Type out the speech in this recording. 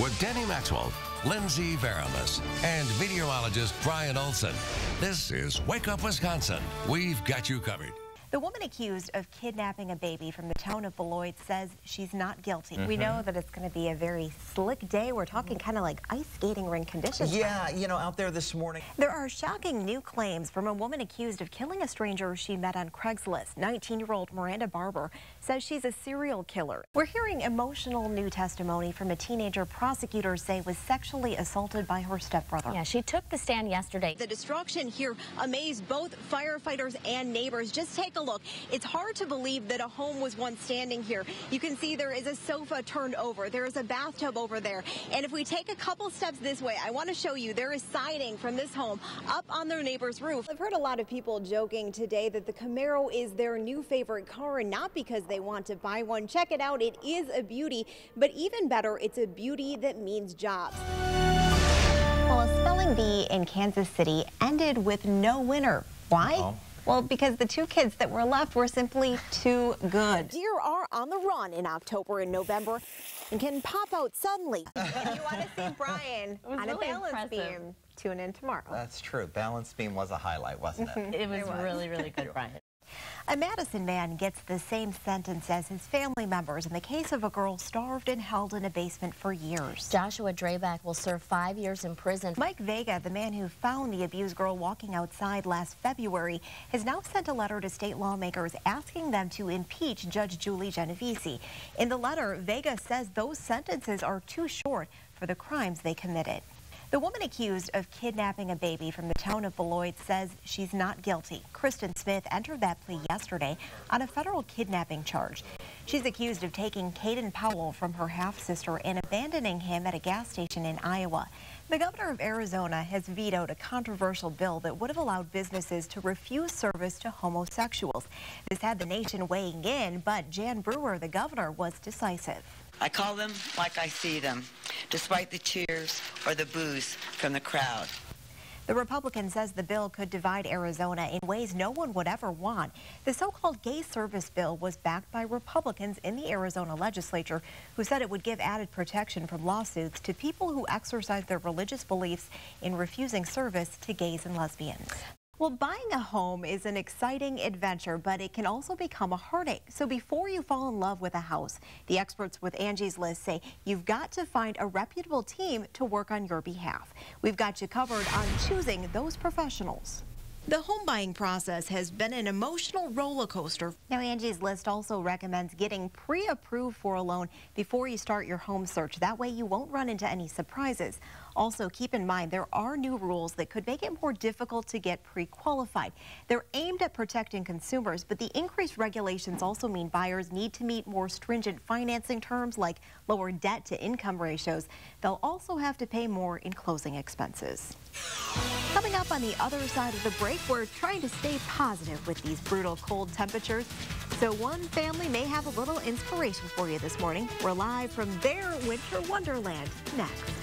with Dani Maxwell, Lindsay Veremis, and meteorologist Brian Olson. This is Wake Up Wisconsin. We've got you covered. The woman accused of kidnapping a baby from the town of Vetoed says she's not guilty. We know that it's going to be a very slick day. We're talking kind of like ice skating rink conditions. Yeah, you know, out there this morning. There are shocking new claims from a woman accused of killing a stranger she met on Craigslist. 19-year-old Miranda Barber says she's a serial killer. We're hearing emotional new testimony from a teenager prosecutors say was sexually assaulted by her stepbrother. Yeah, she took the stand yesterday. The destruction here amazed both firefighters and neighbors. Just take a look. It's hard to believe that a home was once standing here. You can see there is a sofa turned over. There is a bathtub over there. And if we take a couple steps this way, I want to show you there is siding from this home up on their neighbor's roof. I've heard a lot of people joking today that the Camaro is their new favorite car, and not because they want to buy one. Check it out. It is a beauty, but even better, it's a beauty that means jobs. Well, a spelling bee in Kansas City ended with no winner. Why? Well, because the two kids that were left were simply too good. Deer are on the run in October and November and can pop out suddenly. If you want to see Brian on a balance beam, tune in tomorrow. That's true. Balance beam was a highlight, wasn't it? It was really, really good, Brian. A Madison man gets the same sentence as his family members in the case of a girl starved and held in a basement for years. Joshua Drayback will serve 5 years in prison. Mike Vega, the man who found the abused girl walking outside last February, has now sent a letter to state lawmakers asking them to impeach Judge Julie Genovese. In the letter, Vega says those sentences are too short for the crimes they committed. The woman accused of kidnapping a baby from the town of Vetoed says she's not guilty. Kristen Smith entered that plea yesterday on a federal kidnapping charge. She's accused of taking Caden Powell from her half-sister and abandoning him at a gas station in Iowa. The governor of Arizona has vetoed a controversial bill that would have allowed businesses to refuse service to homosexuals. This had the nation weighing in, but Jan Brewer, the governor, was decisive. I call them like I see them, despite the cheers or the boos from the crowd. The Republican says the bill could divide Arizona in ways no one would ever want. The so-called gay service bill was backed by Republicans in the Arizona legislature who said it would give added protection from lawsuits to people who exercise their religious beliefs in refusing service to gays and lesbians. Well, buying a home is an exciting adventure, but it can also become a heartache. So before you fall in love with a house, the experts with Angie's List say you've got to find a reputable team to work on your behalf. We've got you covered on choosing those professionals. The home buying process has been an emotional roller coaster. Now, Angie's List also recommends getting pre-approved for a loan before you start your home search. That way you won't run into any surprises. Also, keep in mind there are new rules that could make it more difficult to get pre-qualified. They're aimed at protecting consumers, but the increased regulations also mean buyers need to meet more stringent financing terms like lower debt to income ratios. They'll also have to pay more in closing expenses. Coming up on the other side of the break, we're trying to stay positive with these brutal cold temperatures. So one family may have a little inspiration for you this morning. We're live from their winter wonderland next.